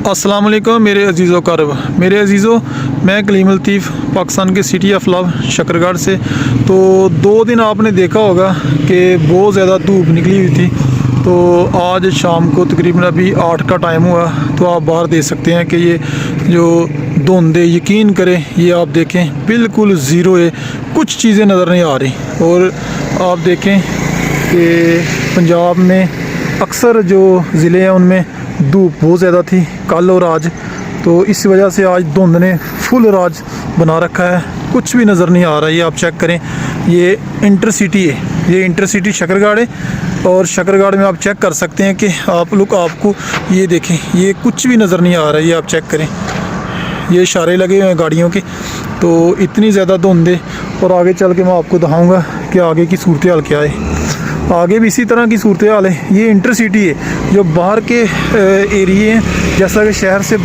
अस्सलाम वालेकुम मेरे अजीज़ों करब मेरे अजीज़ों, मैं कलीम लतीफ़ पाकिस्तान के सिटी ऑफ लव शकरगढ़ से। तो 2 दिन आपने देखा होगा कि बहुत ज़्यादा धूप निकली हुई थी। तो आज शाम को तकरीबन अभी 8 का टाइम हुआ, तो आप बाहर देख सकते हैं कि ये जो धुंध है, यकीन करें ये आप देखें बिल्कुल ज़ीरो है, कुछ चीज़ें नज़र नहीं आ रही। और आप देखें कि पंजाब में अक्सर जो ज़िले हैं उनमें धूप बहुत ज़्यादा थी कल और आज, तो इस वजह से आज धुंध ने फुल राज बना रखा है, कुछ भी नज़र नहीं आ रहा है। ये आप चेक करें, ये इंटरसिटी है, ये इंटरसिटी शकरगढ़ है। और शकरगढ़ में आप चेक कर सकते हैं कि आपको ये देखें, ये कुछ भी नज़र नहीं आ रहा है। ये आप चेक करें, ये इशारे लगे हुए हैं गाड़ियों के, तो इतनी ज़्यादा धुंध है। और आगे चल के मैं आपको दिखाऊँगा कि आगे की सूरत हाल क्या है। आगे भी इसी तरह की सूरत हाल है। ये इंटरसिटी है, जो बाहर के एरिए हैं, जैसा कि शहर से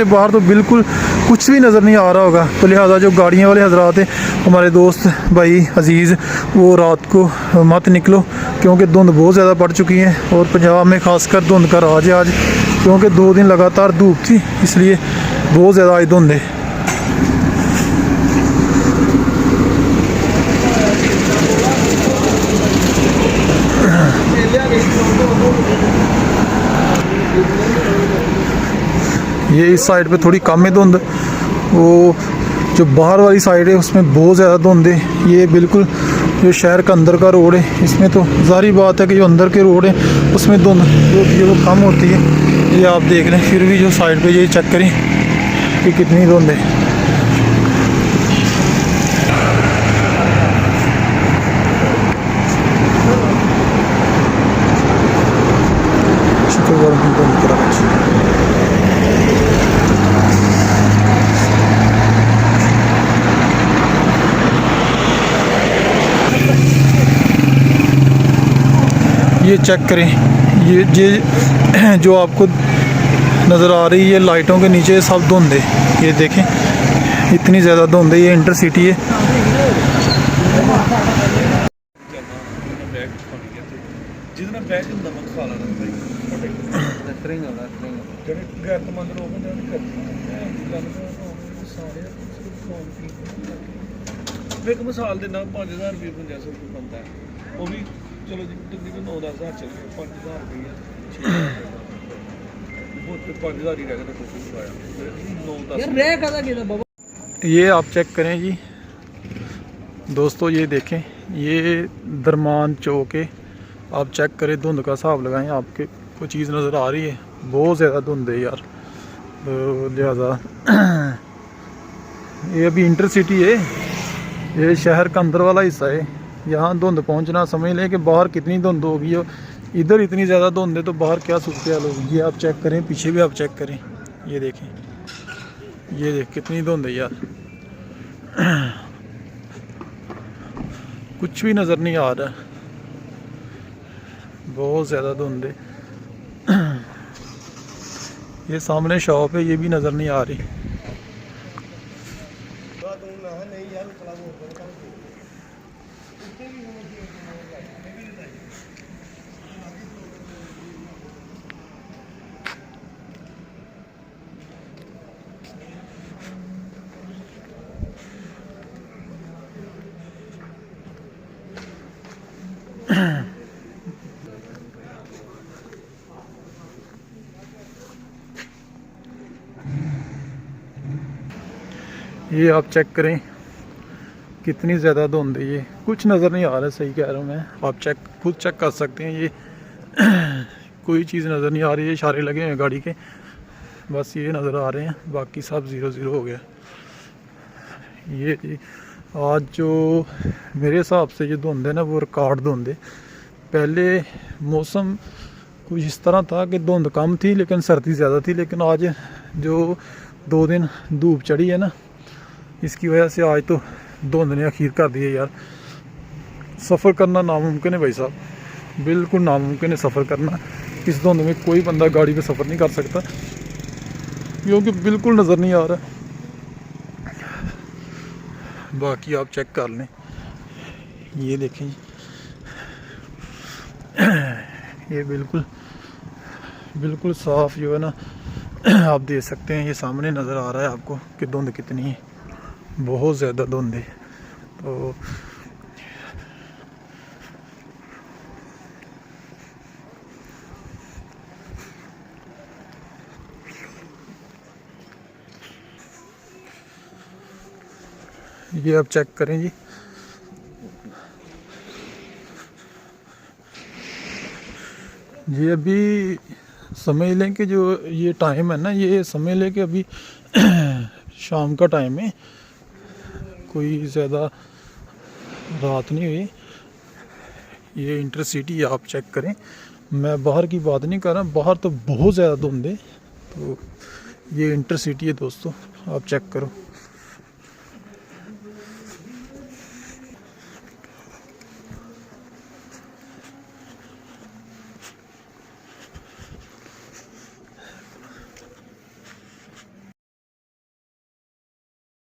बाहर तो बिल्कुल कुछ भी नज़र नहीं आ रहा होगा। तो लिहाजा जो गाड़ियाँ वाले हजरात हैं, हमारे दोस्त भाई अजीज़, वो रात को मत निकलो, क्योंकि धुंध बहुत ज़्यादा पड़ चुकी है। और पंजाब में खासकर धुंध का राज है आज, क्योंकि 2 दिन लगातार धूप थी, इसलिए बहुत ज़्यादा आज धुंध है। ये इस साइड पे थोड़ी कम है धुंध, वो जो बाहर वाली साइड है उसमें बहुत ज़्यादा धुंध है। ये बिल्कुल जो शहर का अंदर का रोड है, इसमें तो ज़ाहिर बात है कि जो अंदर के रोड है उसमें धुंध जो होती है वो कम होती है। ये आप देख लें, फिर भी जो साइड पे ये चेक करें कि कितनी धुंध है। ये चेक करें, ये जो आपको नज़र आ रही है लाइटों के नीचे सब धुंध है। ये देखें इतनी ज़्यादा धुंध है। ये इंटरसिटी है। एक मिसाल देना 5000 रुपये 50 रुपये बनता है, वो भी चलो जी तकरीबन 9-10 हज़ार चल गए, 5000 रुपये 5000 ही रहेगा। तो 9-10 ये आप चेक करें जी दोस्तों, ये देखें, ये दरमान चौक है। आप चेक करें, धुंध का हिसाब लगाएं, आपके कोई चीज़ नज़र आ रही है? बहुत ज़्यादा धुंध है यार। तो लिहाजा ये अभी इंटरसिटी है, ये शहर का अंदर वाला हिस्सा है। यहाँ धुंध पहुँचना समझ लें कि बाहर कितनी धुंध होगी। और इधर इतनी ज़्यादा धुंध है तो बाहर क्या सूरत हाल होगी। ये आप चेक करें, पीछे भी आप चेक करें, ये देखें, ये देख कितनी धुंध है यार। कुछ भी नज़र नहीं आ रहा, बहुत ज़्यादा धुंध है। ये सामने शॉप है, ये भी नज़र नहीं आ रही। ये आप चेक करें कितनी ज़्यादा धुंध है। ये कुछ नज़र नहीं आ रहा है, सही कह रहा हूँ मैं। आप खुद चेक कर सकते हैं। ये कोई चीज़ नज़र नहीं आ रही है, इशारे लगे हैं गाड़ी के, बस ये नज़र आ रहे हैं, बाकी सब ज़ीरो ज़ीरो हो गया। ये आज जो मेरे हिसाब से ये धुंध है ना, वो रिकॉर्ड धुंध है। पहले मौसम कुछ इस तरह था कि धुंध कम थी लेकिन सर्दी ज़्यादा थी, लेकिन आज जो 2 दिन धूप चढ़ी है ना, इसकी वजह से आज तो धुंध ने अखीर कर दिए यार। सफ़र करना नामुमकिन है भाई साहब, बिल्कुल नामुमकिन है सफ़र करना। इस धुंध में कोई बंदा गाड़ी पे सफ़र नहीं कर सकता, क्योंकि बिल्कुल नज़र नहीं आ रहा। बाकी आप चेक कर लें, ये देखें ये बिल्कुल साफ़ जो है ना आप देख सकते हैं, ये सामने नज़र आ रहा है आपको कि धुंध कितनी है, बहुत ज़्यादा धुंध है। तो ये आप चेक करें जी, ये अभी समझ लें कि जो ये टाइम है ना, ये समझ लें कि अभी शाम का टाइम है, कोई ज़्यादा रात नहीं हुई। ये इंटरसिटी आप चेक करें, मैं बाहर की बात नहीं कर रहा, बाहर तो बहुत ज़्यादा धुंध है। तो ये इंटरसिटी है दोस्तों, आप चेक करो।